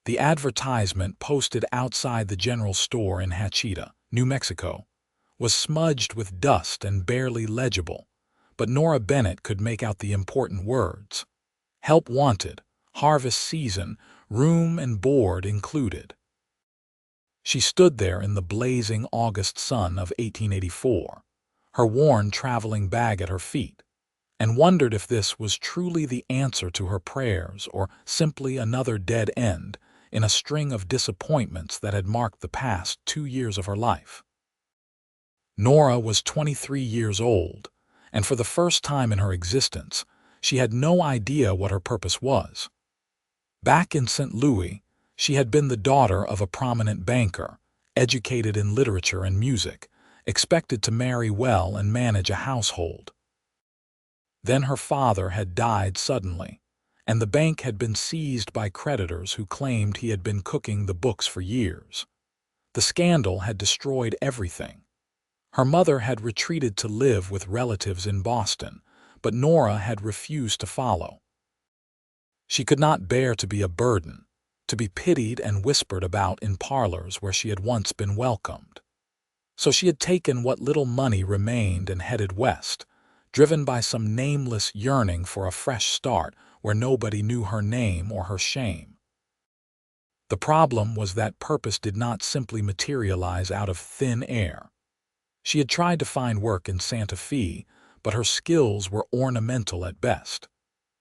The advertisement posted outside the general store in Hachita, New Mexico, was smudged with dust and barely legible, but Nora Bennett could make out the important words. Help wanted, harvest season, room and board included. She stood there in the blazing August sun of 1884, her worn traveling bag at her feet, and wondered if this was truly the answer to her prayers or simply another dead end in a string of disappointments that had marked the past 2 years of her life. Nora was 23 years old, and for the first time in her existence, she had no idea what her purpose was. Back in St. Louis, she had been the daughter of a prominent banker, educated in literature and music, expected to marry well and manage a household. Then her father had died suddenly, and the bank had been seized by creditors who claimed he had been cooking the books for years. The scandal had destroyed everything. Her mother had retreated to live with relatives in Boston, but Nora had refused to follow. She could not bear to be a burden, to be pitied and whispered about in parlors where she had once been welcomed. So she had taken what little money remained and headed west, driven by some nameless yearning for a fresh start where nobody knew her name or her shame. The problem was that purpose did not simply materialize out of thin air. She had tried to find work in Santa Fe, but her skills were ornamental at best.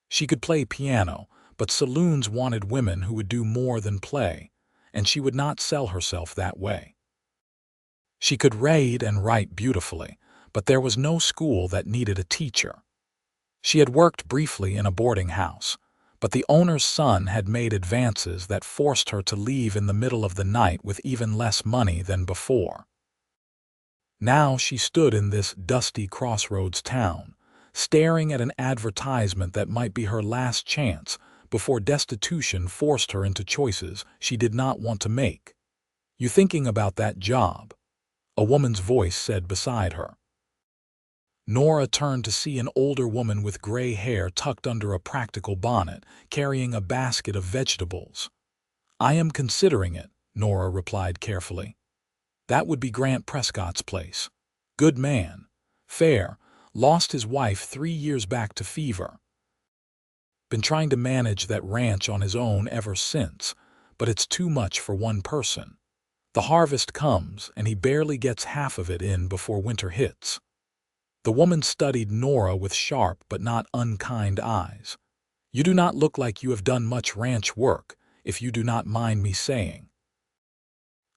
She could play piano, but saloons wanted women who would do more than play, and she would not sell herself that way. She could read and write beautifully, but there was no school that needed a teacher. She had worked briefly in a boarding house, but the owner's son had made advances that forced her to leave in the middle of the night with even less money than before. Now she stood in this dusty crossroads town, staring at an advertisement that might be her last chance before destitution forced her into choices she did not want to make. "You thinking about that job?" a woman's voice said beside her. Nora turned to see an older woman with gray hair tucked under a practical bonnet, carrying a basket of vegetables. "I am considering it," Nora replied carefully. "That would be Grant Prescott's place. Good man. Fair. Lost his wife 3 years back to fever. Been trying to manage that ranch on his own ever since, but it's too much for one person. The harvest comes, and he barely gets half of it in before winter hits." The woman studied Nora with sharp but not unkind eyes. "You do not look like you have done much ranch work, if you do not mind me saying."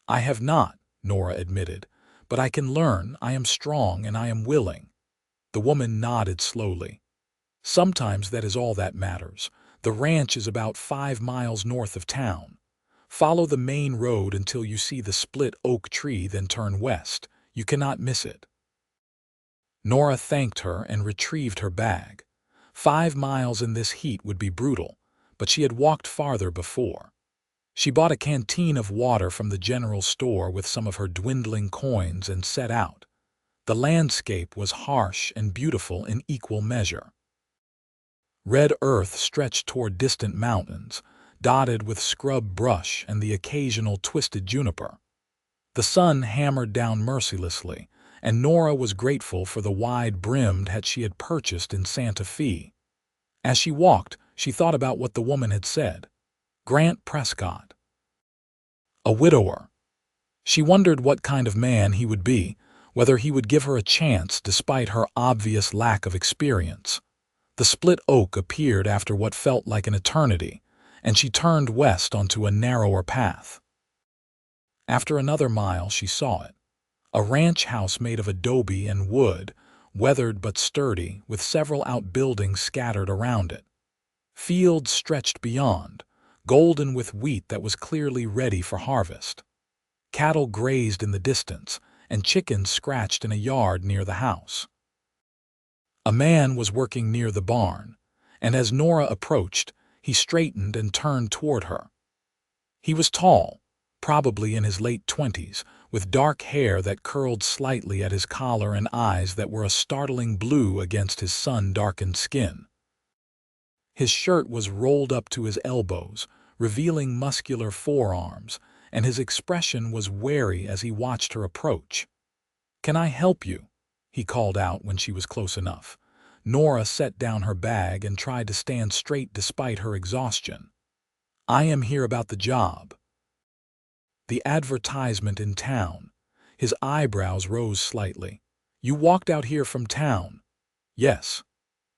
"I have not," Nora admitted, "but I can learn. I am strong and I am willing." The woman nodded slowly. "Sometimes that is all that matters. The ranch is about 5 miles north of town. Follow the main road until you see the split oak tree, then turn west. You cannot miss it." Nora thanked her and retrieved her bag. 5 miles in this heat would be brutal, but she had walked farther before. She bought a canteen of water from the general store with some of her dwindling coins and set out. The landscape was harsh and beautiful in equal measure. Red earth stretched toward distant mountains, dotted with scrub brush and the occasional twisted juniper. The sun hammered down mercilessly, and Nora was grateful for the wide-brimmed hat she had purchased in Santa Fe. As she walked, she thought about what the woman had said. Grant Prescott. A widower. She wondered what kind of man he would be, whether he would give her a chance despite her obvious lack of experience. The split oak appeared after what felt like an eternity, and she turned west onto a narrower path. After another mile, she saw it. A ranch house made of adobe and wood, weathered but sturdy, with several outbuildings scattered around it. Fields stretched beyond, golden with wheat that was clearly ready for harvest. Cattle grazed in the distance, and chickens scratched in a yard near the house. A man was working near the barn, and as Nora approached, he straightened and turned toward her. He was tall, probably in his late 20s, with dark hair that curled slightly at his collar and eyes that were a startling blue against his sun-darkened skin. His shirt was rolled up to his elbows, revealing muscular forearms, and his expression was wary as he watched her approach. "Can I help you?" he called out when she was close enough. Nora set down her bag and tried to stand straight despite her exhaustion. "I am here about the job." "The advertisement in town." His eyebrows rose slightly. "You walked out here from town?" "Yes."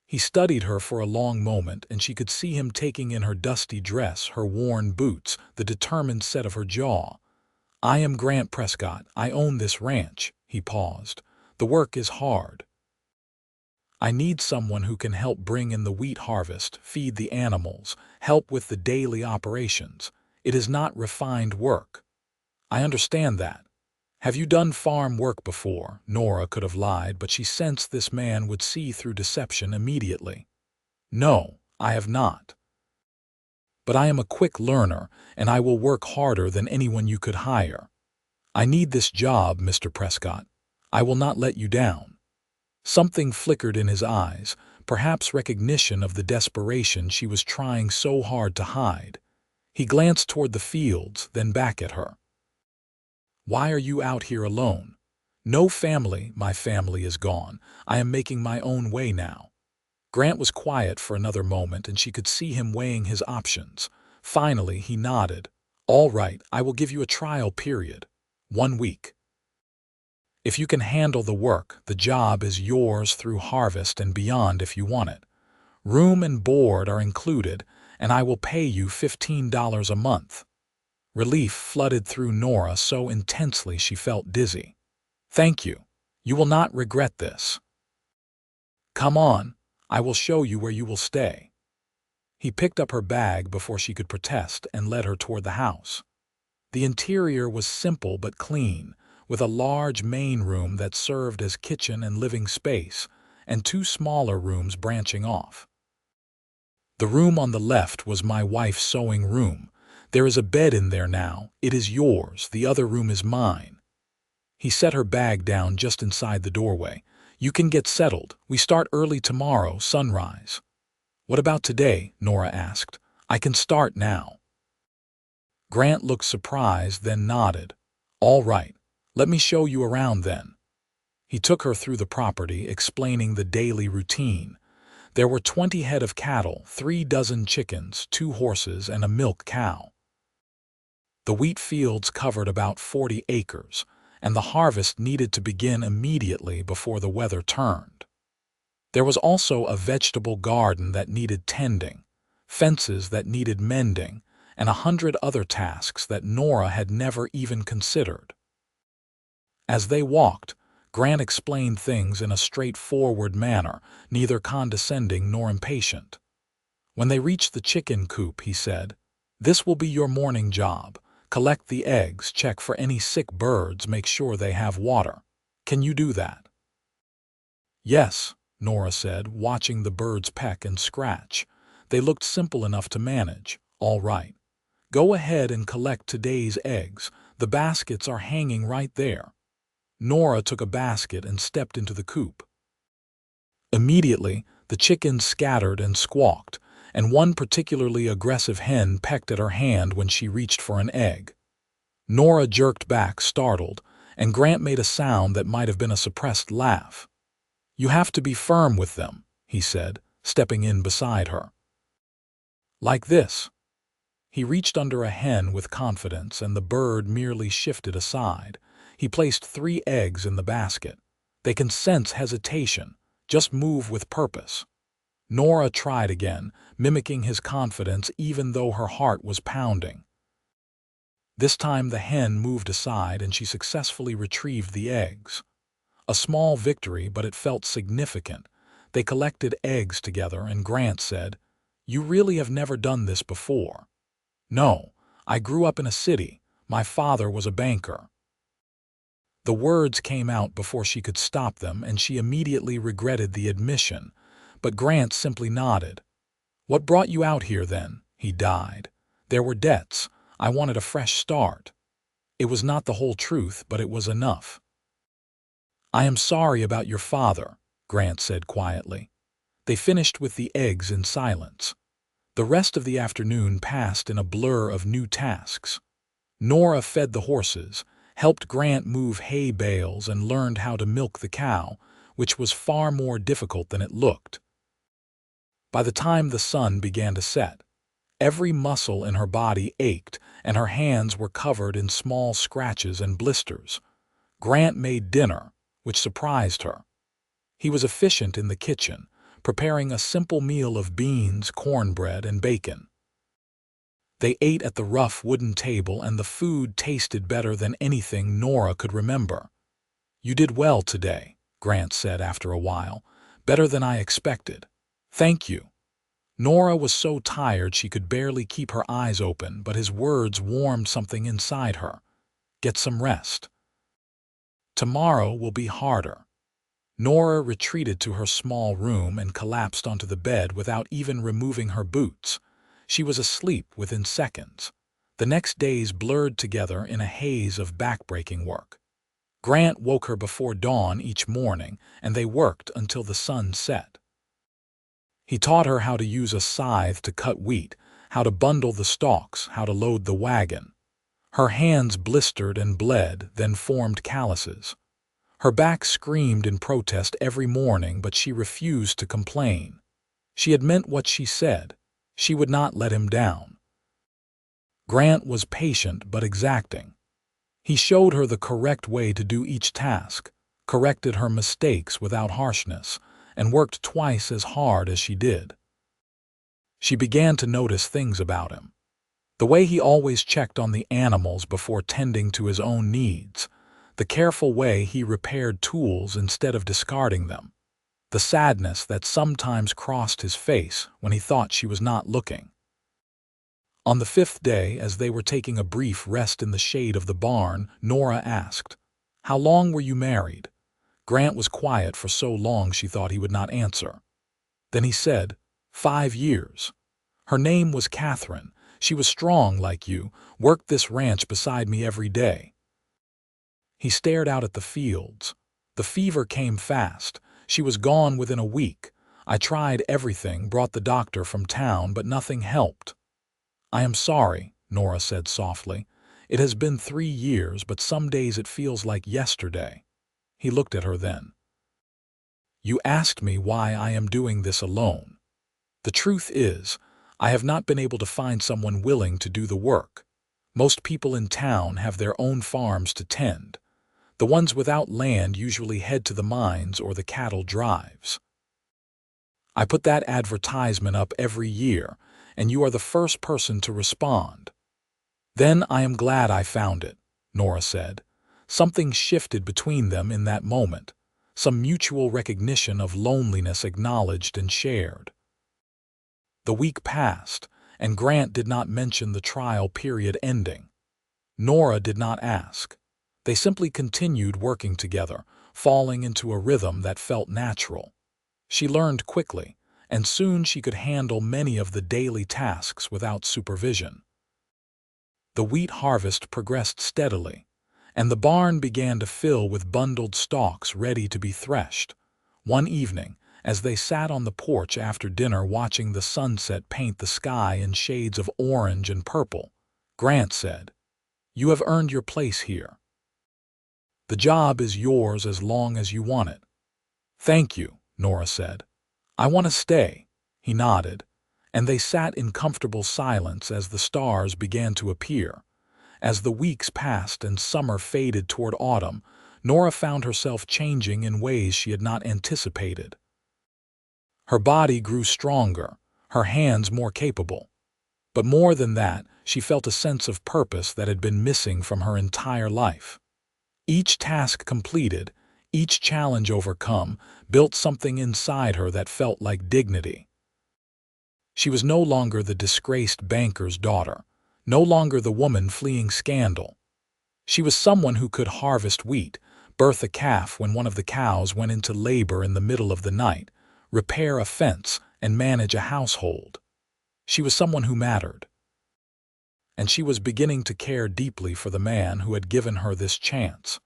He studied her for a long moment, and she could see him taking in her dusty dress, her worn boots, the determined set of her jaw. "I am Grant Prescott. I own this ranch." He paused. "The work is hard. I need someone who can help bring in the wheat harvest, feed the animals, help with the daily operations. It is not refined work." "I understand that." "Have you done farm work before?" Nora could have lied, but she sensed this man would see through deception immediately. "No, I have not. But I am a quick learner, and I will work harder than anyone you could hire. I need this job, Mr. Prescott. I will not let you down." Something flickered in his eyes, perhaps recognition of the desperation she was trying so hard to hide. He glanced toward the fields, then back at her. "Why are you out here alone?" "No family. My family is gone. I am making my own way now." Grant was quiet for another moment, and she could see him weighing his options. Finally, he nodded. "All right, I will give you a trial period. 1 week. If you can handle the work, the job is yours through harvest and beyond if you want it. Room and board are included, and I will pay you $15 a month." Relief flooded through Nora so intensely she felt dizzy. "Thank you. You will not regret this. Come on, I will show you where you will stay." He picked up her bag before she could protest and led her toward the house. The interior was simple but clean, with a large main room that served as kitchen and living space, and 2 smaller rooms branching off. "The room on the left was my wife's sewing room. There is a bed in there now. It is yours. The other room is mine." He set her bag down just inside the doorway. "You can get settled. We start early tomorrow, sunrise." "What about today?" Nora asked. "I can start now." Grant looked surprised, then nodded. "All right. Let me show you around then." He took her through the property, explaining the daily routine. There were 20 head of cattle, 3 dozen chickens, 2 horses, and a milk cow. The wheat fields covered about 40 acres, and the harvest needed to begin immediately before the weather turned. There was also a vegetable garden that needed tending, fences that needed mending, and 100 other tasks that Nora had never even considered. As they walked, Grant explained things in a straightforward manner, neither condescending nor impatient. When they reached the chicken coop, he said, "This will be your morning job. Collect the eggs, check for any sick birds, make sure they have water. Can you do that?" "Yes," Nora said, watching the birds peck and scratch. They looked simple enough to manage. "All right. Go ahead and collect today's eggs. The baskets are hanging right there." Nora took a basket and stepped into the coop. Immediately, the chickens scattered and squawked, and one particularly aggressive hen pecked at her hand when she reached for an egg. Nora jerked back, startled, and Grant made a sound that might have been a suppressed laugh. "You have to be firm with them," he said, stepping in beside her. "Like this." He reached under a hen with confidence, and the bird merely shifted aside. He placed 3 eggs in the basket. "They can sense hesitation. Just move with purpose." Nora tried again, mimicking his confidence even though her heart was pounding. This time the hen moved aside and she successfully retrieved the eggs. A small victory, but it felt significant. They collected eggs together, and Grant said, "You really have never done this before." "No, I grew up in a city. My father was a banker." The words came out before she could stop them, and she immediately regretted the admission, but Grant simply nodded. "What brought you out here then?" He died. "There were debts. I wanted a fresh start." It was not the whole truth, but it was enough. "I am sorry about your father," Grant said quietly. They finished with the eggs in silence. The rest of the afternoon passed in a blur of new tasks. Nora fed the horses, helped Grant move hay bales, and learned how to milk the cow, which was far more difficult than it looked. By the time the sun began to set, every muscle in her body ached, and her hands were covered in small scratches and blisters. Grant made dinner, which surprised her. He was efficient in the kitchen, preparing a simple meal of beans, cornbread, and bacon. They ate at the rough wooden table, and the food tasted better than anything Nora could remember. "You did well today," Grant said after a while. "Better than I expected. Thank you." Nora was so tired she could barely keep her eyes open, but his words warmed something inside her. "Get some rest. Tomorrow will be harder." Nora retreated to her small room and collapsed onto the bed without even removing her boots. She was asleep within seconds. The next days blurred together in a haze of backbreaking work. Grant woke her before dawn each morning, and they worked until the sun set. He taught her how to use a scythe to cut wheat, how to bundle the stalks, how to load the wagon. Her hands blistered and bled, then formed calluses. Her back screamed in protest every morning, but she refused to complain. She had meant what she said. She would not let him down. Grant was patient but exacting. He showed her the correct way to do each task, corrected her mistakes without harshness, and worked twice as hard as she did. She began to notice things about him. The way he always checked on the animals before tending to his own needs, the careful way he repaired tools instead of discarding them, the sadness that sometimes crossed his face when he thought she was not looking. On the 5th day, as they were taking a brief rest in the shade of the barn, Nora asked, "How long were you married?" Grant was quiet for so long she thought he would not answer. Then he said, 5 years. Her name was Catherine. She was strong like you, worked this ranch beside me every day. He stared out at the fields. The fever came fast. She was gone within a week. I tried everything, brought the doctor from town, but nothing helped. "I am sorry," Nora said softly. "It has been 3 years, but some days it feels like yesterday." He looked at her then. "You asked me why I am doing this alone. The truth is, I have not been able to find someone willing to do the work. Most people in town have their own farms to tend. The ones without land usually head to the mines or the cattle drives. I put that advertisement up every year, and you are the first person to respond." "Then I am glad I found it," Nora said. Something shifted between them in that moment, some mutual recognition of loneliness acknowledged and shared. The week passed, and Grant did not mention the trial period ending. Nora did not ask. They simply continued working together, falling into a rhythm that felt natural. She learned quickly, and soon she could handle many of the daily tasks without supervision. The wheat harvest progressed steadily, and the barn began to fill with bundled stalks ready to be threshed. One evening, as they sat on the porch after dinner watching the sunset paint the sky in shades of orange and purple, Grant said, "You have earned your place here. The job is yours as long as you want it." "Thank you," Nora said. "I want to stay." He nodded, and they sat in comfortable silence as the stars began to appear. As the weeks passed and summer faded toward autumn, Nora found herself changing in ways she had not anticipated. Her body grew stronger, her hands more capable. But more than that, she felt a sense of purpose that had been missing from her entire life. Each task completed, each challenge overcome, built something inside her that felt like dignity. She was no longer the disgraced banker's daughter, no longer the woman fleeing scandal. She was someone who could harvest wheat, birth a calf when one of the cows went into labor in the middle of the night, repair a fence, and manage a household. She was someone who mattered. And she was beginning to care deeply for the man who had given her this chance.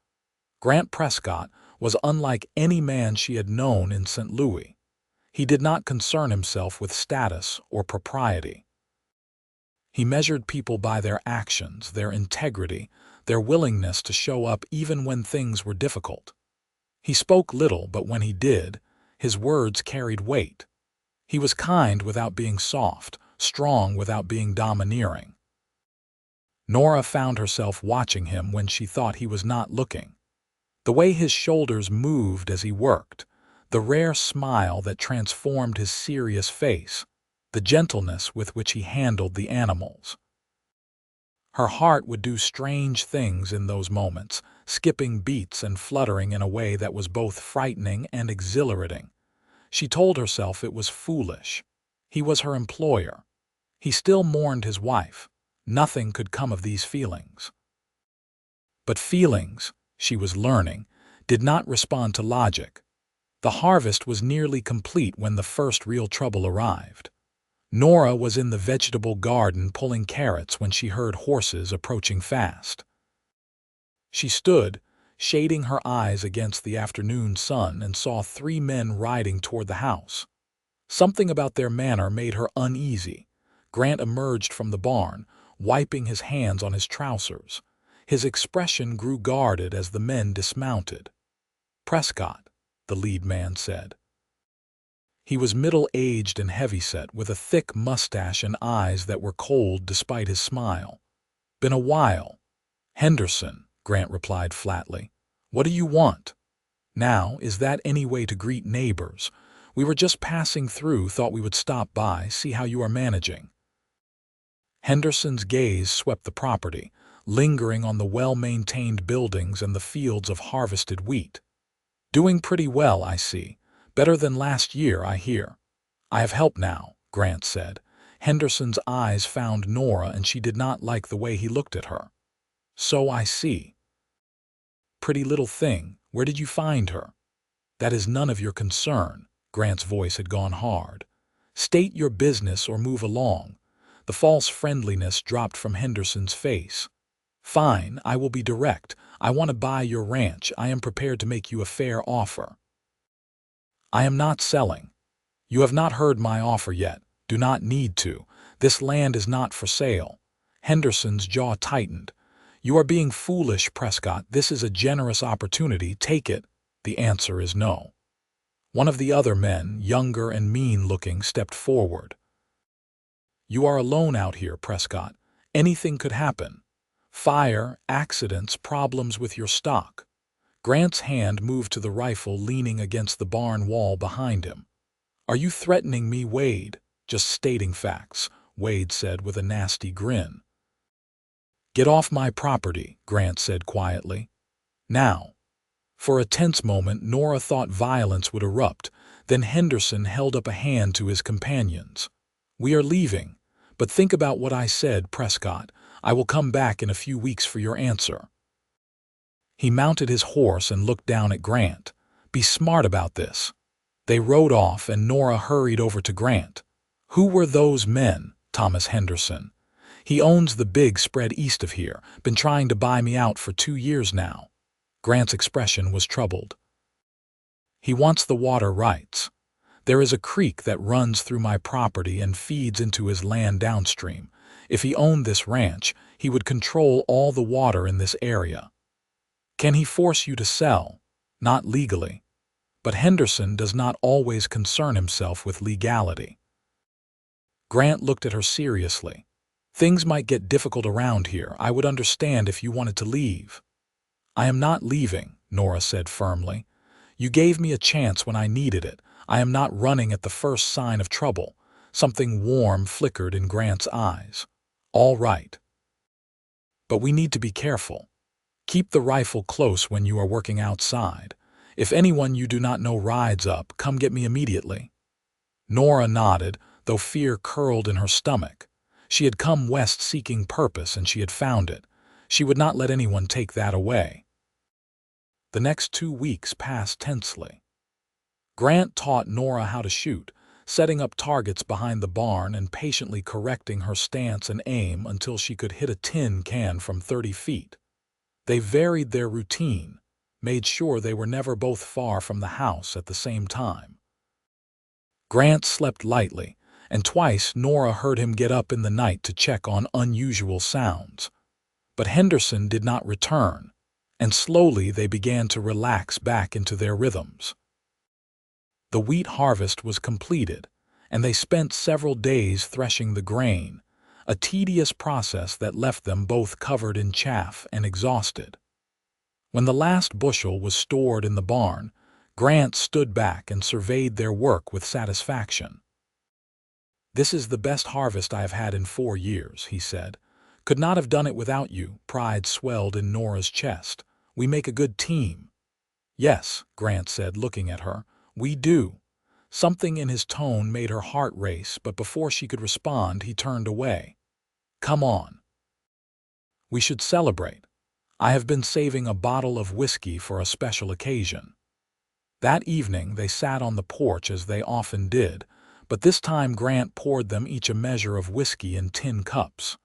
Grant Prescott was unlike any man she had known in St. Louis. He did not concern himself with status or propriety. He measured people by their actions, their integrity, their willingness to show up even when things were difficult. He spoke little, but when he did, his words carried weight. He was kind without being soft, strong without being domineering. Nora found herself watching him when she thought he was not looking. The way his shoulders moved as he worked, the rare smile that transformed his serious face, the gentleness with which he handled the animals. Her heart would do strange things in those moments, skipping beats and fluttering in a way that was both frightening and exhilarating. She told herself it was foolish. He was her employer. He still mourned his wife. Nothing could come of these feelings. But feelings, she was learning, did not respond to logic. The harvest was nearly complete when the first real trouble arrived. Nora was in the vegetable garden pulling carrots when she heard horses approaching fast. She stood, shading her eyes against the afternoon sun, and saw 3 men riding toward the house. Something about their manner made her uneasy. Grant emerged from the barn, wiping his hands on his trousers. His expression grew guarded as the men dismounted. "Prescott," the lead man said. He was middle-aged and heavyset, with a thick mustache and eyes that were cold despite his smile. "Been a while." "Henderson," Grant replied flatly. "What do you want?" "Now, is that any way to greet neighbors? We were just passing through, thought we would stop by, see how you are managing." Henderson's gaze swept the property, lingering on the well-maintained buildings and the fields of harvested wheat. "Doing pretty well, I see. Better than last year, I hear." "I have help now," Grant said. Henderson's eyes found Nora, and she did not like the way he looked at her. "So I see. Pretty little thing. Where did you find her?" "That is none of your concern." Grant's voice had gone hard. "State your business or move along." The false friendliness dropped from Henderson's face. "Fine, I will be direct. I want to buy your ranch. I am prepared to make you a fair offer." "I am not selling." "You have not heard my offer yet. Do not need to. This land is not for sale." Henderson's jaw tightened. "You are being foolish, Prescott. This is a generous opportunity. Take it." "The answer is no." One of the other men, younger and mean-looking, stepped forward. "You are alone out here, Prescott. Anything could happen. Fire, accidents, problems with your stock." Grant's hand moved to the rifle leaning against the barn wall behind him. "Are you threatening me, Wade?" "Just stating facts," Wade said with a nasty grin. "Get off my property," Grant said quietly. "Now." For a tense moment, Nora thought violence would erupt. Then Henderson held up a hand to his companions. "We are leaving. But think about what I said, Prescott. I will come back in a few weeks for your answer." He mounted his horse and looked down at Grant. "Be smart about this." They rode off, and Nora hurried over to Grant. "Who were those men?" "Thomas Henderson. He owns the big spread east of here. Been trying to buy me out for 2 years now." Grant's expression was troubled. "He wants the water rights. There is a creek that runs through my property and feeds into his land downstream. If he owned this ranch, he would control all the water in this area." "Can he force you to sell?" "Not legally. But Henderson does not always concern himself with legality." Grant looked at her seriously. "Things might get difficult around here. I would understand if you wanted to leave." "I am not leaving," Nora said firmly. "You gave me a chance when I needed it. I am not running at the first sign of trouble." Something warm flickered in Grant's eyes. "All right. But we need to be careful. Keep the rifle close when you are working outside. If anyone you do not know rides up, come get me immediately." Nora nodded, though fear curled in her stomach. She had come west seeking purpose, and she had found it. She would not let anyone take that away. The next 2 weeks passed tensely. Grant taught Nora how to shoot, setting up targets behind the barn and patiently correcting her stance and aim until she could hit a tin can from 30 feet. They varied their routine, made sure they were never both far from the house at the same time. Grant slept lightly, and twice Nora heard him get up in the night to check on unusual sounds. But Henderson did not return, and slowly they began to relax back into their rhythms. The wheat harvest was completed, and they spent several days threshing the grain, a tedious process that left them both covered in chaff and exhausted. When the last bushel was stored in the barn, Grant stood back and surveyed their work with satisfaction. "This is the best harvest I have had in 4 years," he said. "Could not have done it without you." Pride swelled in Nora's chest. "We make a good team." "Yes," Grant said, looking at her. "We do." Something in his tone made her heart race, but before she could respond, he turned away. "Come on. We should celebrate. I have been saving a bottle of whiskey for a special occasion." That evening they sat on the porch as they often did, but this time Grant poured them each a measure of whiskey in tin cups.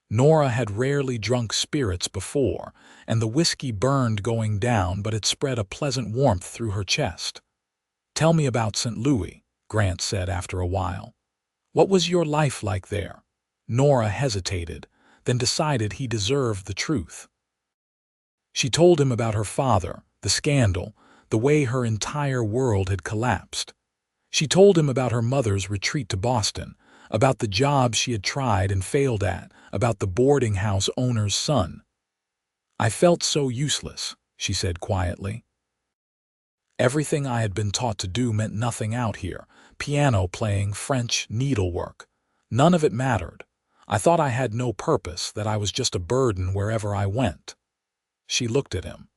Nora had rarely drunk spirits before, and the whiskey burned going down, but it spread a pleasant warmth through her chest. "Tell me about St. Louis," Grant said after a while. "What was your life like there?" Nora hesitated, then decided he deserved the truth. She told him about her father, the scandal, the way her entire world had collapsed. She told him about her mother's retreat to Boston, about the job she had tried and failed at, about the boarding house owner's son. "I felt so useless," she said quietly. "Everything I had been taught to do meant nothing out here. Piano playing, French, needlework. None of it mattered. I thought I had no purpose, that I was just a burden wherever I went." She looked at him.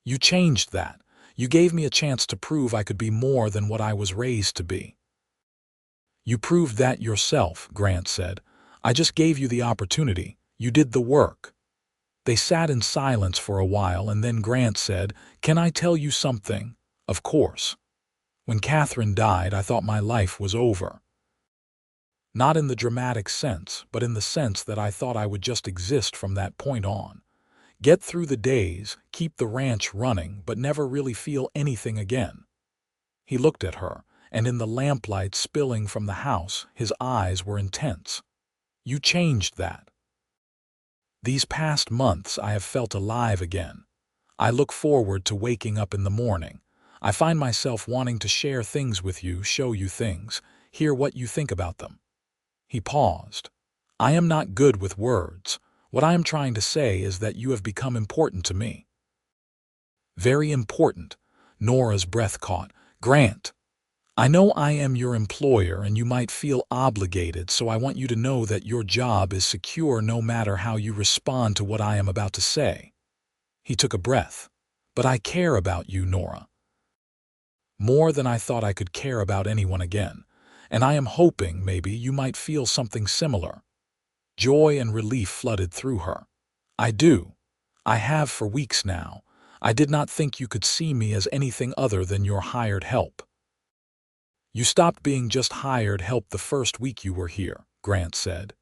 "You changed that. You gave me a chance to prove I could be more than what I was raised to be." "You proved that yourself," Grant said. "I just gave you the opportunity. You did the work." They sat in silence for a while, and then Grant said, "Can I tell you something?" "Of course. When Catherine died, I thought my life was over. Not in the dramatic sense, but in the sense that I thought I would just exist from that point on. Get through the days, keep the ranch running, but never really feel anything again." He looked at her, and in the lamplight spilling from the house, his eyes were intense. "You changed that. These past months I have felt alive again. I look forward to waking up in the morning. I find myself wanting to share things with you, show you things, hear what you think about them." He paused. "I am not good with words. What I am trying to say is that you have become important to me." "Very important." Nora's breath caught. "Grant, I know I am your employer and you might feel obligated, so I want you to know that your job is secure no matter how you respond to what I am about to say." He took a breath. "But I care about you, Nora. More than I thought I could care about anyone again. And I am hoping, maybe, you might feel something similar." Joy and relief flooded through her. "I do. I have for weeks now. I did not think you could see me as anything other than your hired help." "You stopped being just hired help the first week you were here," Grant said.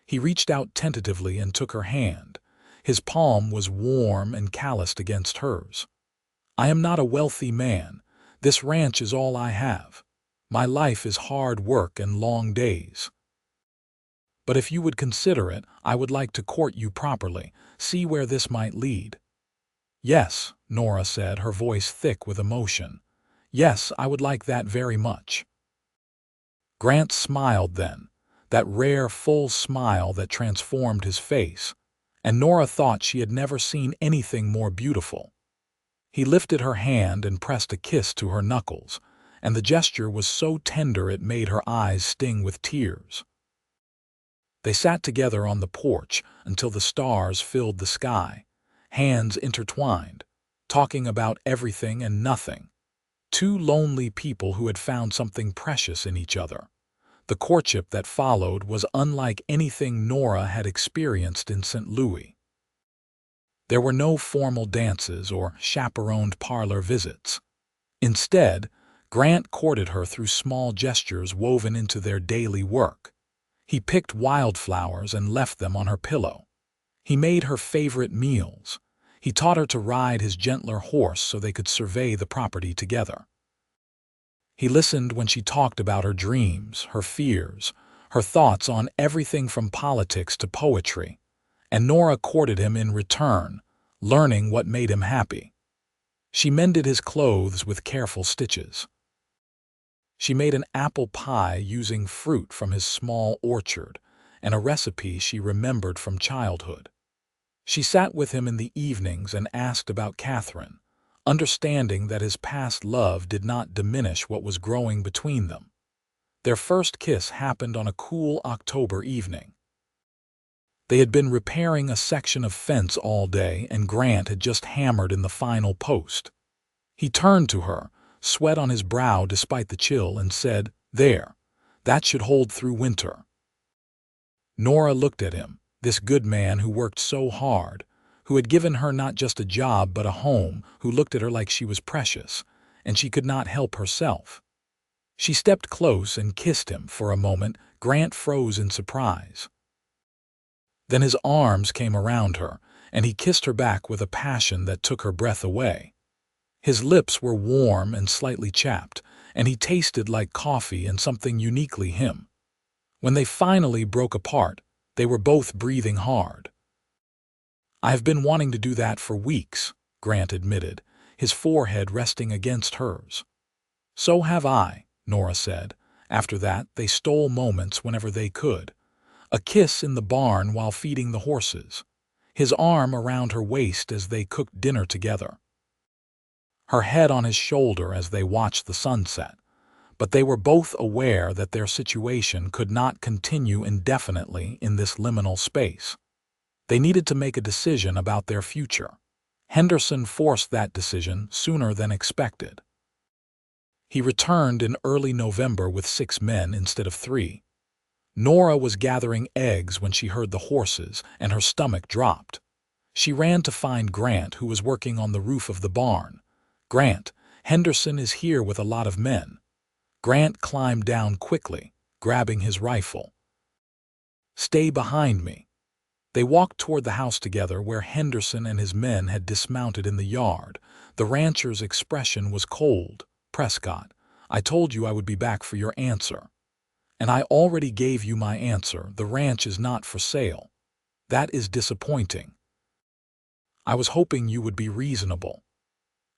He reached out tentatively and took her hand. His palm was warm and calloused against hers. "I am not a wealthy man. This ranch is all I have. My life is hard work and long days. But if you would consider it, I would like to court you properly, see where this might lead." "Yes," Nora said, her voice thick with emotion. "Yes, I would like that very much." Grant smiled then, that rare, full smile that transformed his face, and Nora thought she had never seen anything more beautiful. He lifted her hand and pressed a kiss to her knuckles, and the gesture was so tender it made her eyes sting with tears. They sat together on the porch until the stars filled the sky, hands intertwined, talking about everything and nothing. Two lonely people who had found something precious in each other. The courtship that followed was unlike anything Nora had experienced in St. Louis. There were no formal dances or chaperoned parlor visits. Instead, Grant courted her through small gestures woven into their daily work. He picked wildflowers and left them on her pillow. He made her favorite meals. He taught her to ride his gentler horse so they could survey the property together. He listened when she talked about her dreams, her fears, her thoughts on everything from politics to poetry, and Nora courted him in return, learning what made him happy. She mended his clothes with careful stitches. She made an apple pie using fruit from his small orchard and a recipe she remembered from childhood. She sat with him in the evenings and asked about Catherine, understanding that his past love did not diminish what was growing between them. Their first kiss happened on a cool October evening. They had been repairing a section of fence all day, and Grant had just hammered in the final post. He turned to her, sweat on his brow despite the chill, and said, "There, that should hold through winter." Nora looked at him, this good man who worked so hard, who had given her not just a job but a home, who looked at her like she was precious, and she could not help herself. She stepped close and kissed him. For a moment, Grant froze in surprise. Then his arms came around her, and he kissed her back with a passion that took her breath away. His lips were warm and slightly chapped, and he tasted like coffee and something uniquely him. When they finally broke apart, they were both breathing hard. "I have been wanting to do that for weeks," Grant admitted, his forehead resting against hers. "So have I," Nora said. After that, they stole moments whenever they could. A kiss in the barn while feeding the horses. His arm around her waist as they cooked dinner together. Her head on his shoulder as they watched the sunset. But they were both aware that their situation could not continue indefinitely in this liminal space. They needed to make a decision about their future. Henderson forced that decision sooner than expected. He returned in early November with 6 men instead of 3. Nora was gathering eggs when she heard the horses, and her stomach dropped. She ran to find Grant, who was working on the roof of the barn. "Grant, Henderson is here with a lot of men." Grant climbed down quickly, grabbing his rifle. "Stay behind me." They walked toward the house together, where Henderson and his men had dismounted in the yard. The rancher's expression was cold. "Prescott, I told you I would be back for your answer. And I already gave you my answer. The ranch is not for sale. That is disappointing. I was hoping you would be reasonable."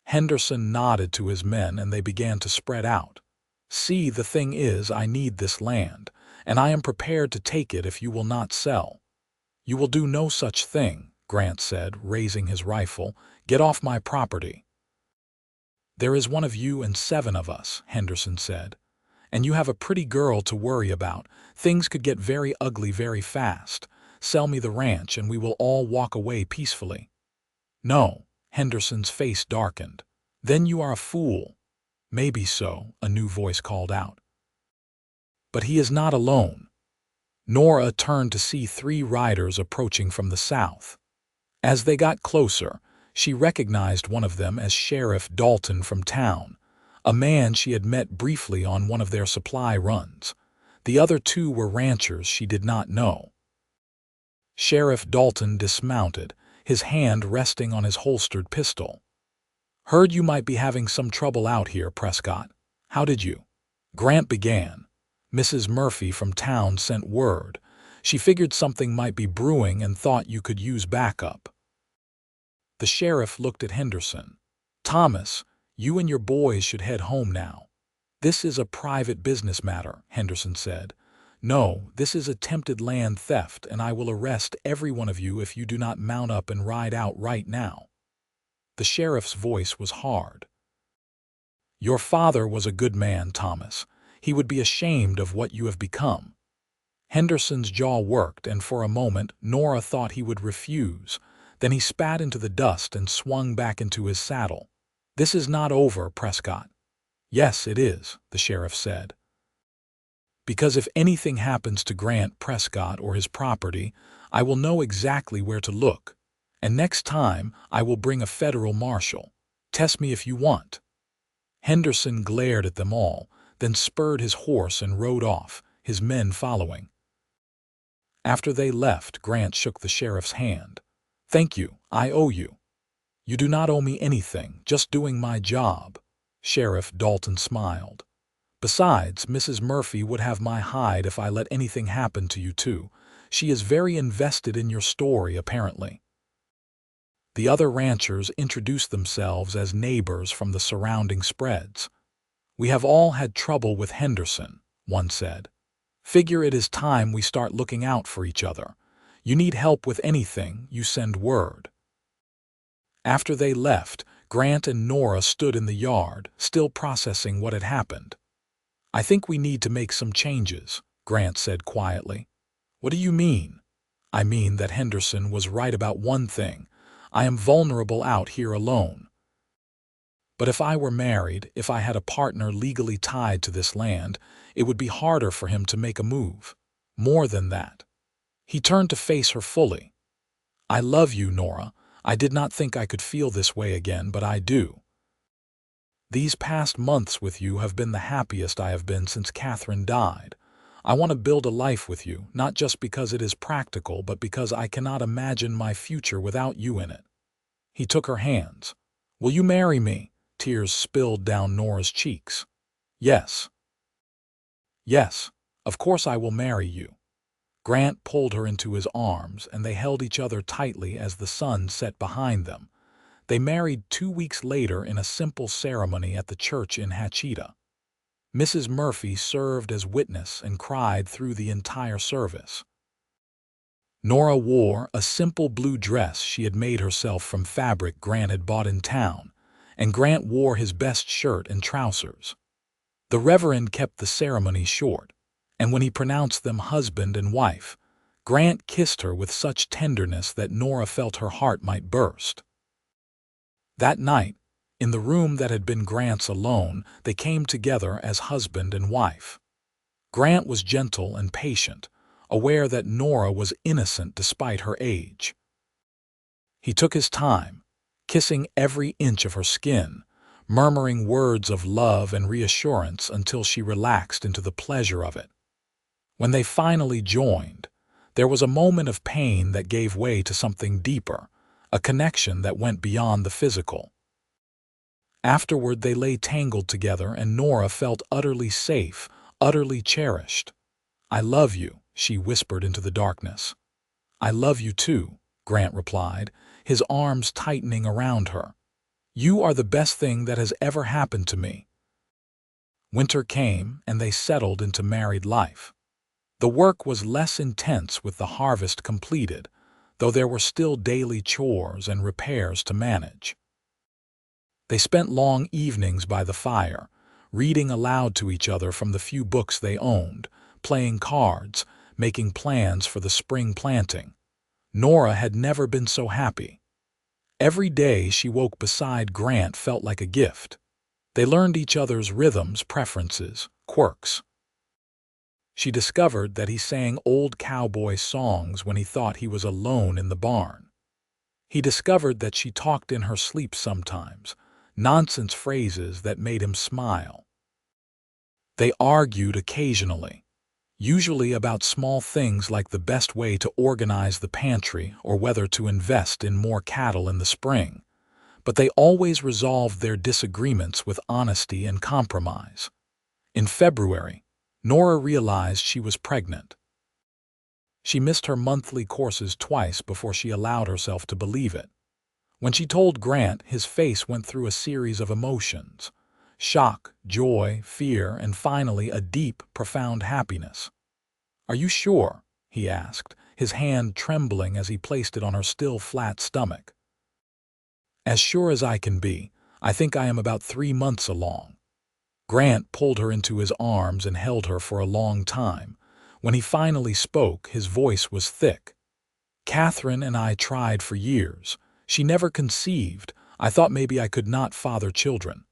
Henderson nodded to his men, and they began to spread out. "See, the thing is, I need this land, and I am prepared to take it if you will not sell." "You will do no such thing," Grant said, raising his rifle. "Get off my property." "There is one of you and 7 of us," Henderson said. "And you have a pretty girl to worry about. Things could get very ugly very fast. Sell me the ranch and we will all walk away peacefully." "No," Henderson's face darkened. "Then you are a fool." "Maybe so," a new voice called out. "But he is not alone." Nora turned to see 3 riders approaching from the south. As they got closer, she recognized one of them as Sheriff Dalton from town, a man she had met briefly on one of their supply runs. The other 2 were ranchers she did not know. Sheriff Dalton dismounted, his hand resting on his holstered pistol. "Heard you might be having some trouble out here, Prescott. How did you?" Grant began. "Mrs. Murphy from town sent word. She figured something might be brewing and thought you could use backup." The sheriff looked at Henderson. "Thomas, you and your boys should head home now." "This is a private business matter," Henderson said. "No, this is attempted land theft, and I will arrest every one of you if you do not mount up and ride out right now." The sheriff's voice was hard. "Your father was a good man, Thomas. He would be ashamed of what you have become." Henderson's jaw worked, and for a moment Nora thought he would refuse. Then he spat into the dust and swung back into his saddle. "This is not over, Prescott." "Yes, it is," the sheriff said. "Because if anything happens to Grant Prescott or his property, I will know exactly where to look. And next time, I will bring a federal marshal. Test me if you want." Henderson glared at them all, then spurred his horse and rode off, his men following. After they left, Grant shook the sheriff's hand. "Thank you, I owe you." "You do not owe me anything, just doing my job." Sheriff Dalton smiled. Besides, Mrs. Murphy would have my hide if I let anything happen to you too. She is very invested in your story, apparently." The other ranchers introduced themselves as neighbors from the surrounding spreads. "We have all had trouble with Henderson," one said. "Figure it is time we start looking out for each other. You need help with anything, you send word." After they left, Grant and Nora stood in the yard, still processing what had happened. "I think we need to make some changes," Grant said quietly. "What do you mean?" "I mean that Henderson was right about one thing. I am vulnerable out here alone. But if I were married, if I had a partner legally tied to this land, it would be harder for him to make a move. More than that." He turned to face her fully. "I love you, Nora. I did not think I could feel this way again, but I do. These past months with you have been the happiest I have been since Catherine died. I want to build a life with you, not just because it is practical, but because I cannot imagine my future without you in it." He took her hands. "Will you marry me?" Tears spilled down Nora's cheeks. "Yes. Yes, of course I will marry you." Grant pulled her into his arms, and they held each other tightly as the sun set behind them. They married 2 weeks later in a simple ceremony at the church in Hachita. Mrs. Murphy served as witness and cried through the entire service. Nora wore a simple blue dress she had made herself from fabric Grant had bought in town, and Grant wore his best shirt and trousers. The Reverend kept the ceremony short, and when he pronounced them husband and wife, Grant kissed her with such tenderness that Nora felt her heart might burst. That night, in the room that had been Grant's alone, they came together as husband and wife. Grant was gentle and patient, aware that Nora was innocent despite her age. He took his time, kissing every inch of her skin, murmuring words of love and reassurance until she relaxed into the pleasure of it. When they finally joined, there was a moment of pain that gave way to something deeper, a connection that went beyond the physical. Afterward, they lay tangled together, and Nora felt utterly safe, utterly cherished. "I love you," she whispered into the darkness. "I love you too," Grant replied, his arms tightening around her. "You are the best thing that has ever happened to me." Winter came, and they settled into married life. The work was less intense with the harvest completed, though there were still daily chores and repairs to manage. They spent long evenings by the fire, reading aloud to each other from the few books they owned, playing cards, making plans for the spring planting. Nora had never been so happy. Every day she woke beside Grant felt like a gift. They learned each other's rhythms, preferences, quirks. She discovered that he sang old cowboy songs when he thought he was alone in the barn. He discovered that she talked in her sleep sometimes, nonsense phrases that made him smile. They argued occasionally, usually about small things like the best way to organize the pantry or whether to invest in more cattle in the spring. But they always resolved their disagreements with honesty and compromise. In February, Nora realized she was pregnant. She missed her monthly courses twice before she allowed herself to believe it. When she told Grant, his face went through a series of emotions: shock, joy, fear, and finally a deep, profound happiness. "Are you sure?" he asked, his hand trembling as he placed it on her still flat stomach. "As sure as I can be. I think I am about 3 months along." Grant pulled her into his arms and held her for a long time. When he finally spoke, his voice was thick. "Catherine and I tried for years. She never conceived. I thought maybe I could not father children."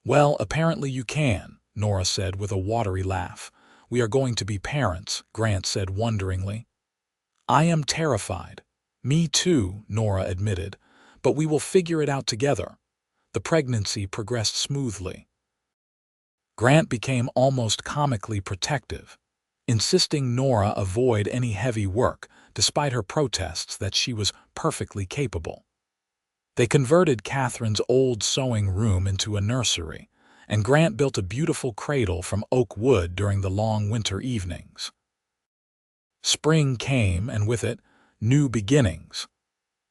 "Well, apparently you can," Nora said with a watery laugh. "We are going to be parents," Grant said wonderingly. "I am terrified." "Me too," Nora admitted, "but we will figure it out together." The pregnancy progressed smoothly. Grant became almost comically protective, insisting Nora avoid any heavy work, despite her protests that she was perfectly capable. They converted Catherine's old sewing room into a nursery, and Grant built a beautiful cradle from oak wood during the long winter evenings. Spring came, and with it, new beginnings.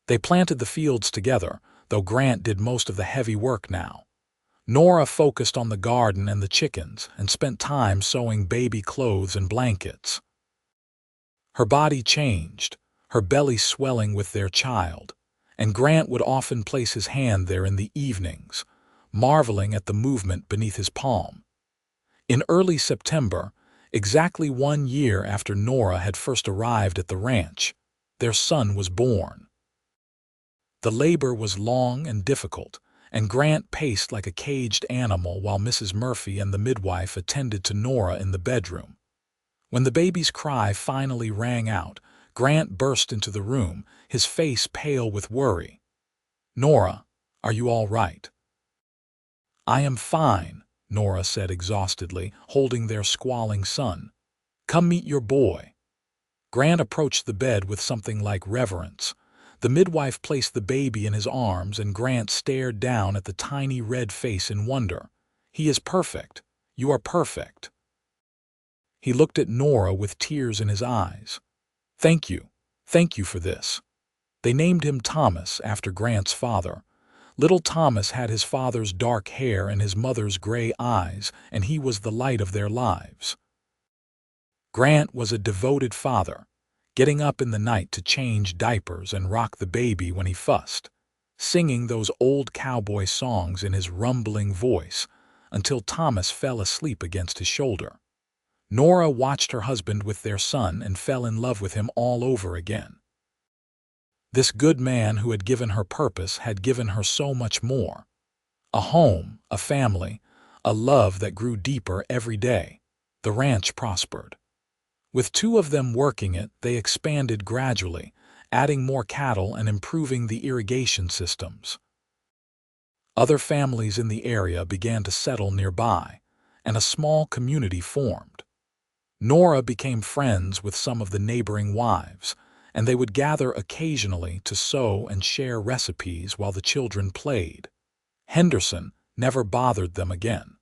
They planted the fields together, though Grant did most of the heavy work now. Nora focused on the garden and the chickens and spent time sewing baby clothes and blankets. Her body changed, her belly swelling with their child, and Grant would often place his hand there in the evenings, marveling at the movement beneath his palm. In early September, exactly 1 year after Nora had first arrived at the ranch, their son was born. The labor was long and difficult, and Grant paced like a caged animal while Mrs. Murphy and the midwife attended to Nora in the bedroom. When the baby's cry finally rang out, Grant burst into the room, his face pale with worry. "Nora, are you all right?" "I am fine," Nora said exhaustedly, holding their squalling son. "Come meet your boy." Grant approached the bed with something like reverence. The midwife placed the baby in his arms, and Grant stared down at the tiny red face in wonder. "He is perfect. You are perfect." He looked at Nora with tears in his eyes. Thank you for this." They named him Thomas after Grant's father. Little Thomas had his father's dark hair and his mother's gray eyes, and he was the light of their lives. Grant was a devoted father, getting up in the night to change diapers and rock the baby when he fussed, singing those old cowboy songs in his rumbling voice until Thomas fell asleep against his shoulder. Nora watched her husband with their son and fell in love with him all over again. This good man who had given her purpose had given her so much more. A home, a family, a love that grew deeper every day. The ranch prospered. With 2 of them working it, they expanded gradually, adding more cattle and improving the irrigation systems. Other families in the area began to settle nearby, and a small community formed. Nora became friends with some of the neighboring wives, and they would gather occasionally to sew and share recipes while the children played. Henderson never bothered them again.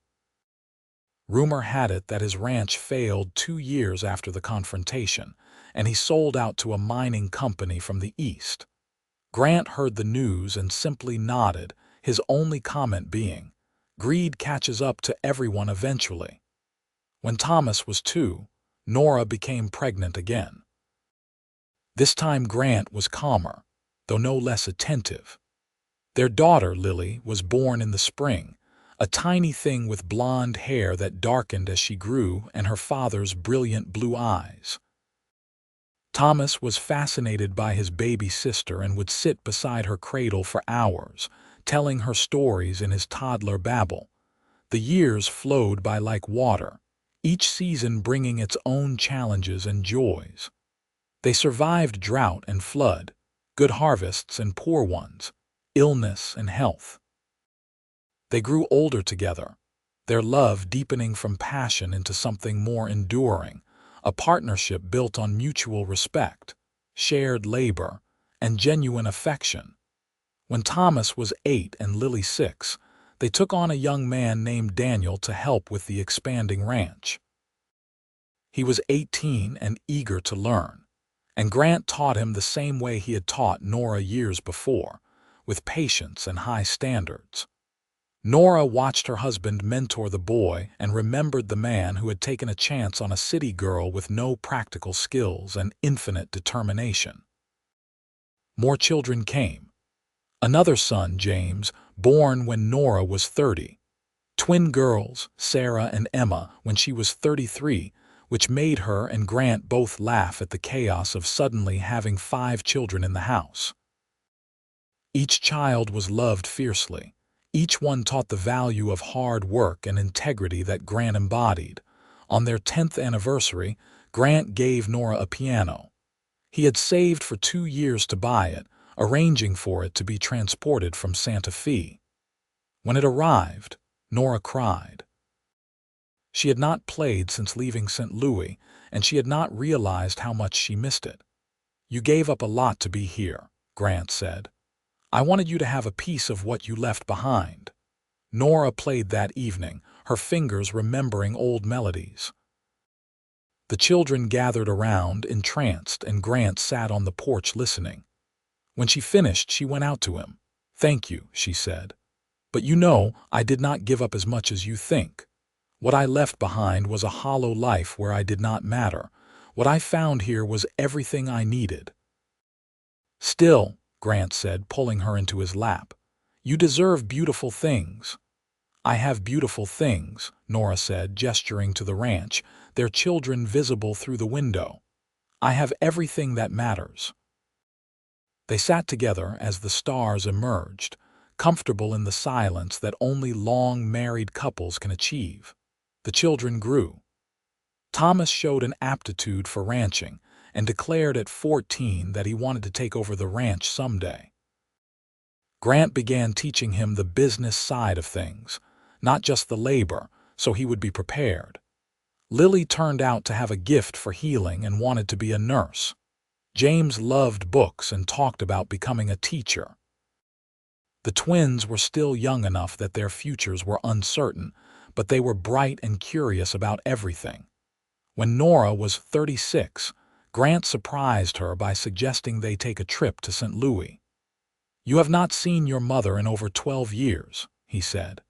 Rumor had it that his ranch failed 2 years after the confrontation, and he sold out to a mining company from the east. Grant heard the news and simply nodded, his only comment being, "Greed catches up to everyone eventually." When Thomas was 2, Nora became pregnant again. This time Grant was calmer, though no less attentive. Their daughter, Lily, was born in the spring, a tiny thing with blonde hair that darkened as she grew and her father's brilliant blue eyes. Thomas was fascinated by his baby sister and would sit beside her cradle for hours, telling her stories in his toddler babble. The years flowed by like water, each season bringing its own challenges and joys. They survived drought and flood, good harvests and poor ones, illness and health. They grew older together, their love deepening from passion into something more enduring, a partnership built on mutual respect, shared labor, and genuine affection. When Thomas was 8 and Lily 6, they took on a young man named Daniel to help with the expanding ranch. He was 18 and eager to learn, and Grant taught him the same way he had taught Nora years before, with patience and high standards. Nora watched her husband mentor the boy and remembered the man who had taken a chance on a city girl with no practical skills and infinite determination. More children came. Another son, James, born when Nora was 30. Twin girls, Sarah and Emma, when she was 33, which made her and Grant both laugh at the chaos of suddenly having 5 children in the house. Each child was loved fiercely. Each one taught the value of hard work and integrity that Grant embodied. On their 10th anniversary, Grant gave Nora a piano. He had saved for 2 years to buy it, arranging for it to be transported from Santa Fe. When it arrived, Nora cried. She had not played since leaving St. Louis, and she had not realized how much she missed it. "You gave up a lot to be here," Grant said. "I wanted you to have a piece of what you left behind." Nora played that evening, her fingers remembering old melodies. The children gathered around, entranced, and Grant sat on the porch listening. When she finished, she went out to him. "Thank you," she said. "But you know, I did not give up as much as you think. What I left behind was a hollow life where I did not matter. What I found here was everything I needed." "Still," Grant said, pulling her into his lap, "you deserve beautiful things." "I have beautiful things," Nora said, gesturing to the ranch, their children visible through the window. "I have everything that matters." They sat together as the stars emerged, comfortable in the silence that only long married couples can achieve. The children grew. Thomas showed an aptitude for ranching and declared at 14 that he wanted to take over the ranch someday. Grant began teaching him the business side of things, not just the labor, so he would be prepared. Lily turned out to have a gift for healing and wanted to be a nurse. James loved books and talked about becoming a teacher. The twins were still young enough that their futures were uncertain, but they were bright and curious about everything. When Nora was 36, Grant surprised her by suggesting they take a trip to St. Louis. "You have not seen your mother in over 12 years, he said.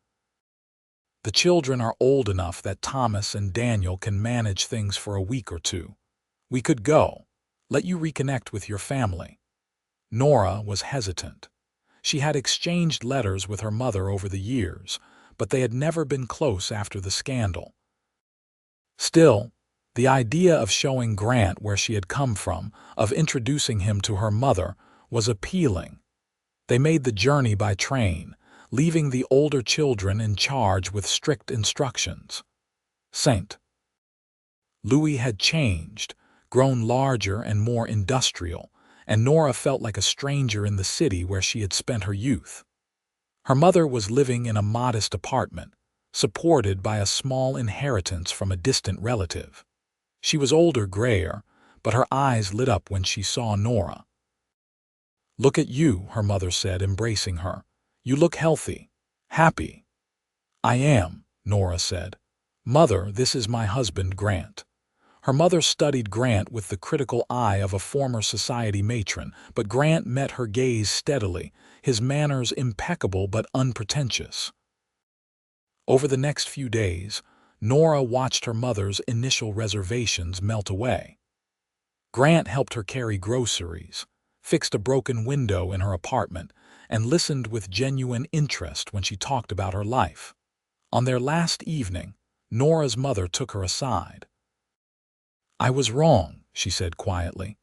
"The children are old enough that Thomas and Daniel can manage things for a week or two. We could go. Let you reconnect with your family." Nora was hesitant. She had exchanged letters with her mother over the years, but they had never been close after the scandal. Still, the idea of showing Grant where she had come from, of introducing him to her mother, was appealing. They made the journey by train, leaving the older children in charge with strict instructions. St. Louis had changed, grown larger and more industrial, and Nora felt like a stranger in the city where she had spent her youth. Her mother was living in a modest apartment, supported by a small inheritance from a distant relative. She was older, grayer, but her eyes lit up when she saw Nora. "Look at you," her mother said, embracing her. "You look healthy, happy." "I am," Nora said. "Mother, this is my husband, Grant." Her mother studied Grant with the critical eye of a former society matron, but Grant met her gaze steadily, his manners impeccable but unpretentious. Over the next few days, Nora watched her mother's initial reservations melt away. Grant helped her carry groceries, fixed a broken window in her apartment, and listened with genuine interest when she talked about her life. On their last evening, Nora's mother took her aside. "I was wrong," she said quietly.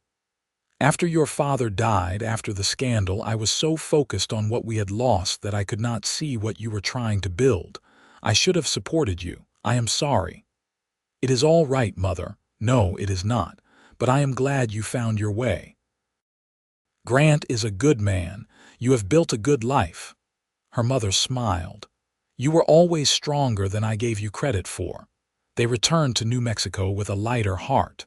"After your father died, after the scandal, I was so focused on what we had lost that I could not see what you were trying to build. I should have supported you. I am sorry." "It is all right, Mother." "No, it is not. But I am glad you found your way. Grant is a good man. You have built a good life." Her mother smiled. "You were always stronger than I gave you credit for." They returned to New Mexico with a lighter heart.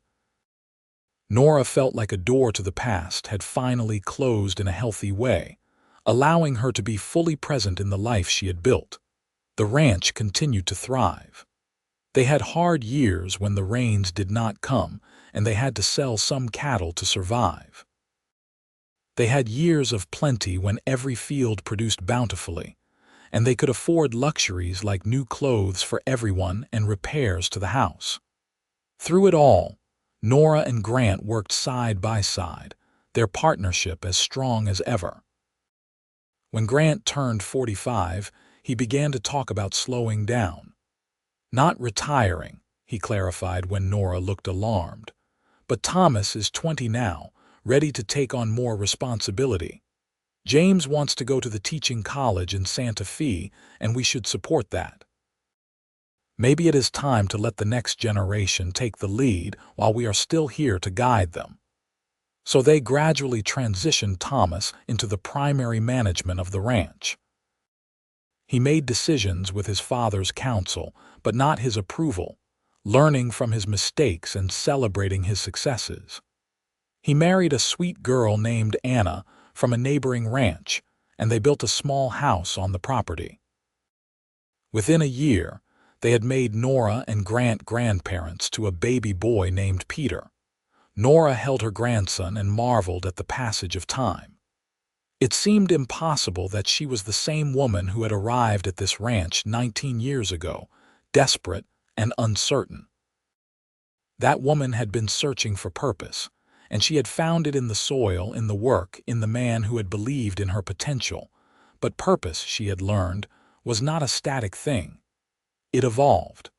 Nora felt like a door to the past had finally closed in a healthy way, allowing her to be fully present in the life she had built. The ranch continued to thrive. They had hard years when the rains did not come, and they had to sell some cattle to survive. They had years of plenty when every field produced bountifully, and they could afford luxuries like new clothes for everyone and repairs to the house. Through it all, Nora and Grant worked side by side, their partnership as strong as ever. When Grant turned 45, he began to talk about slowing down. "Not retiring," he clarified when Nora looked alarmed. "But Thomas is 20 now, ready to take on more responsibility. James wants to go to the teaching college in Santa Fe, and we should support that. Maybe it is time to let the next generation take the lead while we are still here to guide them." So they gradually transitioned Thomas into the primary management of the ranch. He made decisions with his father's counsel, but not his approval, learning from his mistakes and celebrating his successes. He married a sweet girl named Anna from a neighboring ranch, and they built a small house on the property. Within a year, they had made Nora and Grant grandparents to a baby boy named Peter. Nora held her grandson and marveled at the passage of time. It seemed impossible that she was the same woman who had arrived at this ranch 19 years ago, desperate and uncertain. That woman had been searching for purpose, and she had found it in the soil, in the work, in the man who had believed in her potential. But purpose, she had learned, was not a static thing. It evolved.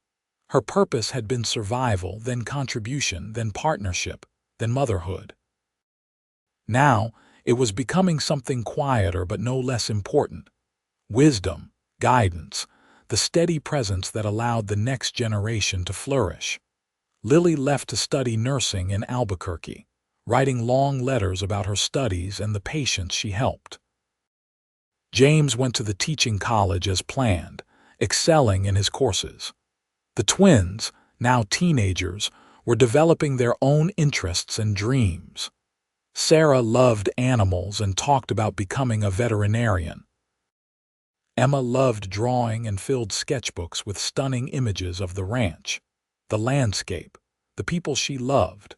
Her purpose had been survival, then contribution, then partnership, then motherhood. Now, it was becoming something quieter but no less important. Wisdom, guidance, the steady presence that allowed the next generation to flourish. Lily left to study nursing in Albuquerque, writing long letters about her studies and the patients she helped. James went to the teaching college as planned, excelling in his courses. The twins, now teenagers, were developing their own interests and dreams. Sarah loved animals and talked about becoming a veterinarian. Emma loved drawing and filled sketchbooks with stunning images of the ranch, the landscape, the people she loved.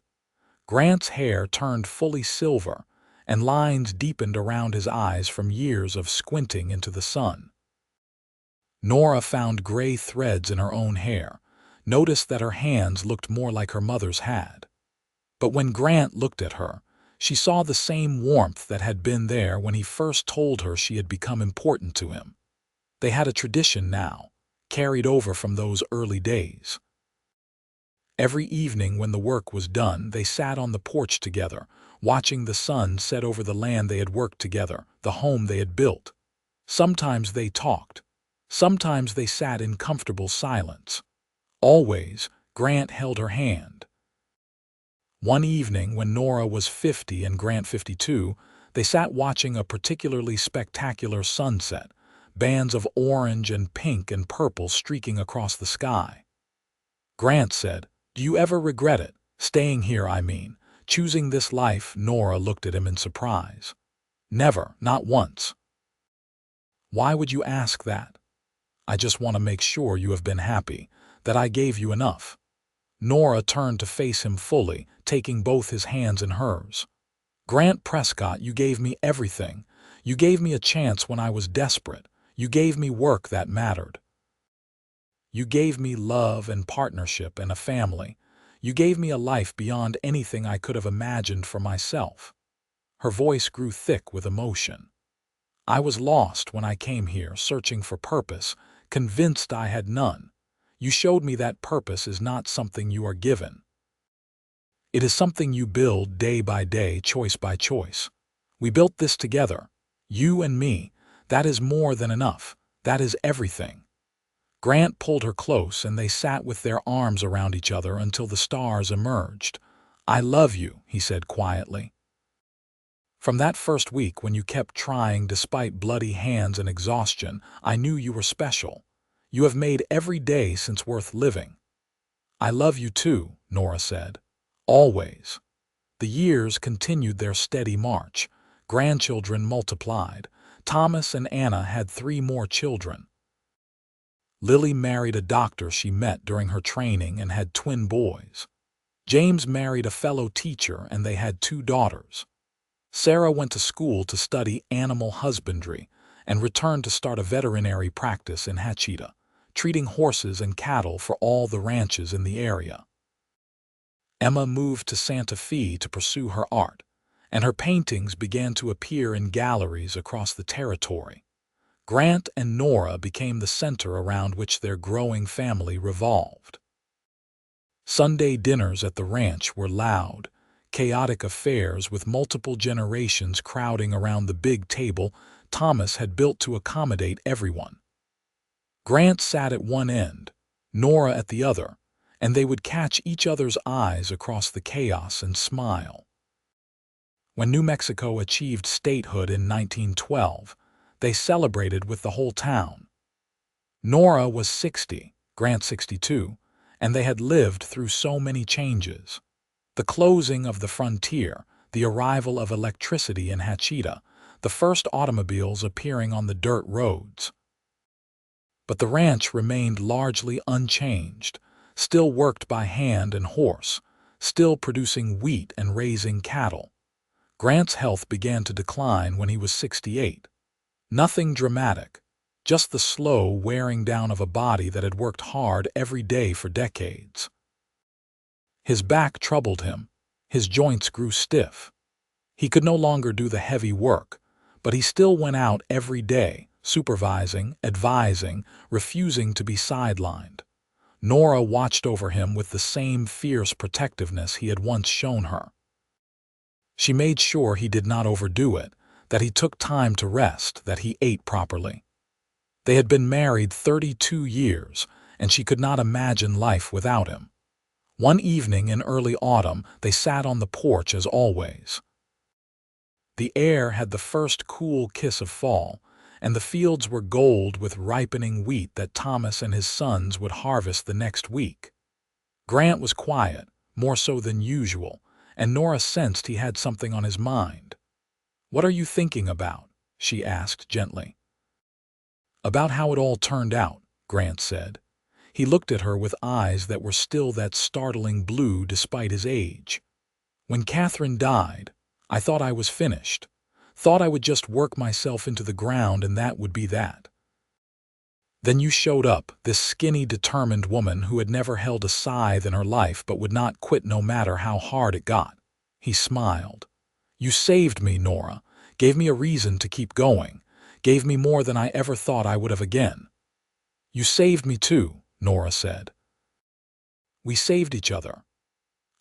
Grant's hair turned fully silver, and lines deepened around his eyes from years of squinting into the sun. Nora found gray threads in her own hair, noticed that her hands looked more like her mother's had. But when Grant looked at her, she saw the same warmth that had been there when he first told her she had become important to him. They had a tradition now, carried over from those early days. Every evening when the work was done, they sat on the porch together, watching the sun set over the land they had worked together, the home they had built. Sometimes they talked. Sometimes they sat in comfortable silence. Always, Grant held her hand. One evening, when Nora was 50 and Grant 52, they sat watching a particularly spectacular sunset, bands of orange and pink and purple streaking across the sky. Grant said, "Do you ever regret it? Staying here, I mean. Choosing this life?" Nora looked at him in surprise. "Never, not once." "Why would you ask that?" "I just want to make sure you have been happy, that I gave you enough." Nora turned to face him fully, taking both his hands in hers. "Grant Prescott, you gave me everything. You gave me a chance when I was desperate. You gave me work that mattered. You gave me love and partnership and a family. You gave me a life beyond anything I could have imagined for myself." Her voice grew thick with emotion. "I was lost when I came here, searching for purpose, convinced I had none. You showed me that purpose is not something you are given. It is something you build day by day, choice by choice. We built this together, you and me. That is more than enough. That is everything." Grant pulled her close, and they sat with their arms around each other until the stars emerged. "I love you," he said quietly. "From that first week when you kept trying despite bloody hands and exhaustion, I knew you were special. You have made every day since worth living." "I love you too," Nora said. "Always." The years continued their steady march. Grandchildren multiplied. Thomas and Anna had 3 more children. Lily married a doctor she met during her training and had twin boys. James married a fellow teacher and they had 2 daughters. Sarah went to school to study animal husbandry and returned to start a veterinary practice in Hachita, treating horses and cattle for all the ranches in the area. Emma moved to Santa Fe to pursue her art, and her paintings began to appear in galleries across the territory. Grant and Nora became the center around which their growing family revolved. Sunday dinners at the ranch were loud, chaotic affairs with multiple generations crowding around the big table Thomas had built to accommodate everyone. Grant sat at one end, Nora at the other, and they would catch each other's eyes across the chaos and smile. When New Mexico achieved statehood in 1912, they celebrated with the whole town. Nora was 60, Grant 62, and they had lived through so many changes. The closing of the frontier, the arrival of electricity in Hachita, the first automobiles appearing on the dirt roads. But the ranch remained largely unchanged, still worked by hand and horse, still producing wheat and raising cattle. Grant's health began to decline when he was 68. Nothing dramatic, just the slow wearing down of a body that had worked hard every day for decades. His back troubled him, his joints grew stiff. He could no longer do the heavy work, but he still went out every day, supervising, advising, refusing to be sidelined. Nora watched over him with the same fierce protectiveness he had once shown her. She made sure he did not overdo it, that he took time to rest, that he ate properly. They had been married 32 years, and she could not imagine life without him. One evening in early autumn, they sat on the porch as always. The air had the first cool kiss of fall, and the fields were gold with ripening wheat that Thomas and his sons would harvest the next week. Grant was quiet, more so than usual, and Nora sensed he had something on his mind. "What are you thinking about?" she asked gently. "About how it all turned out," Grant said. He looked at her with eyes that were still that startling blue despite his age. "When Catherine died, I thought I was finished. Thought I would just work myself into the ground and that would be that. Then you showed up, this skinny, determined woman who had never held a scythe in her life but would not quit no matter how hard it got." He smiled. "You saved me, Nora, gave me a reason to keep going, gave me more than I ever thought I would have again." "You saved me too," Nora said. "We saved each other."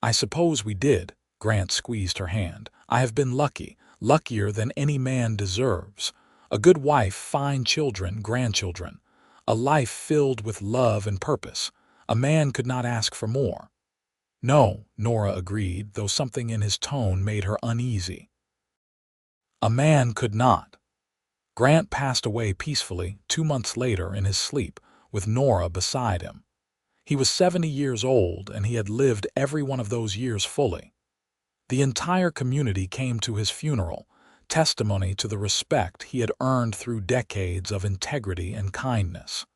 "I suppose we did." Grant squeezed her hand. "I have been lucky, luckier than any man deserves. A good wife, fine children, grandchildren. A life filled with love and purpose. A man could not ask for more." "No," Nora agreed, though something in his tone made her uneasy. "A man could not." Grant passed away peacefully 2 months later in his sleep, with Nora beside him. He was 70 years old, and he had lived every one of those years fully. The entire community came to his funeral, testimony to the respect he had earned through decades of integrity and kindness.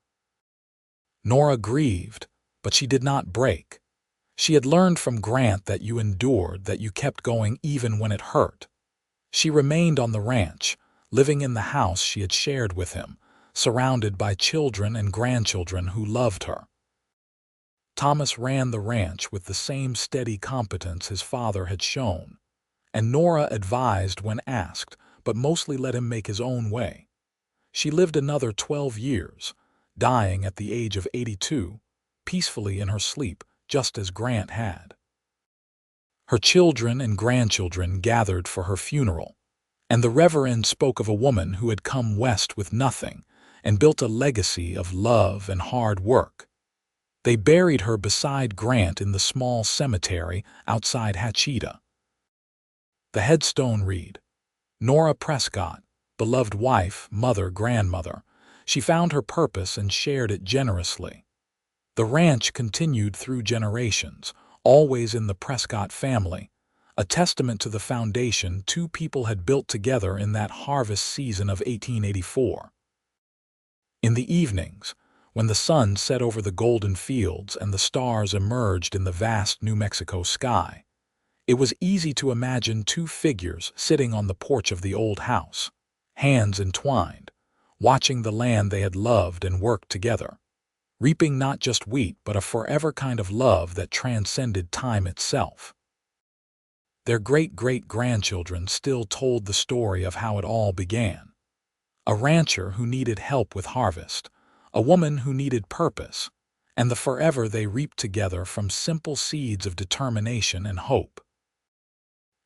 Nora grieved, but she did not break. She had learned from Grant that you endured, that you kept going even when it hurt. She remained on the ranch, living in the house she had shared with him, surrounded by children and grandchildren who loved her. Thomas ran the ranch with the same steady competence his father had shown, and Nora advised when asked, but mostly let him make his own way. She lived another 12 years, dying at the age of 82, peacefully in her sleep, just as Grant had. Her children and grandchildren gathered for her funeral, and the Reverend spoke of a woman who had come west with nothing and built a legacy of love and hard work. They buried her beside Grant in the small cemetery outside Hachita. The headstone read, "Nora Prescott, beloved wife, mother, grandmother. She found her purpose and shared it generously." The ranch continued through generations, always in the Prescott family, a testament to the foundation two people had built together in that harvest season of 1884. In the evenings, when the sun set over the golden fields and the stars emerged in the vast New Mexico sky, it was easy to imagine two figures sitting on the porch of the old house, hands entwined, watching the land they had loved and worked together, reaping not just wheat but a forever kind of love that transcended time itself. Their great-great-grandchildren still told the story of how it all began. A rancher who needed help with harvest, a woman who needed purpose, and the forever they reaped together from simple seeds of determination and hope.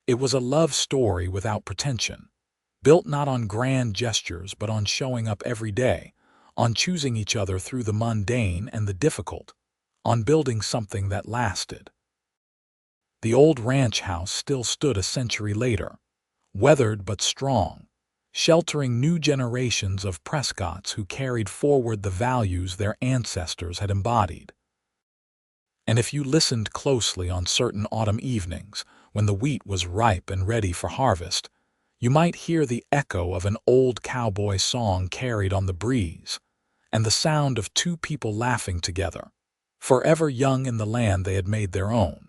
It was a love story without pretension, built not on grand gestures but on showing up every day, on choosing each other through the mundane and the difficult, on building something that lasted. The old ranch house still stood a century later, weathered but strong, sheltering new generations of Prescotts who carried forward the values their ancestors had embodied. And if you listened closely on certain autumn evenings, when the wheat was ripe and ready for harvest, you might hear the echo of an old cowboy song carried on the breeze, and the sound of two people laughing together, forever young in the land they had made their own.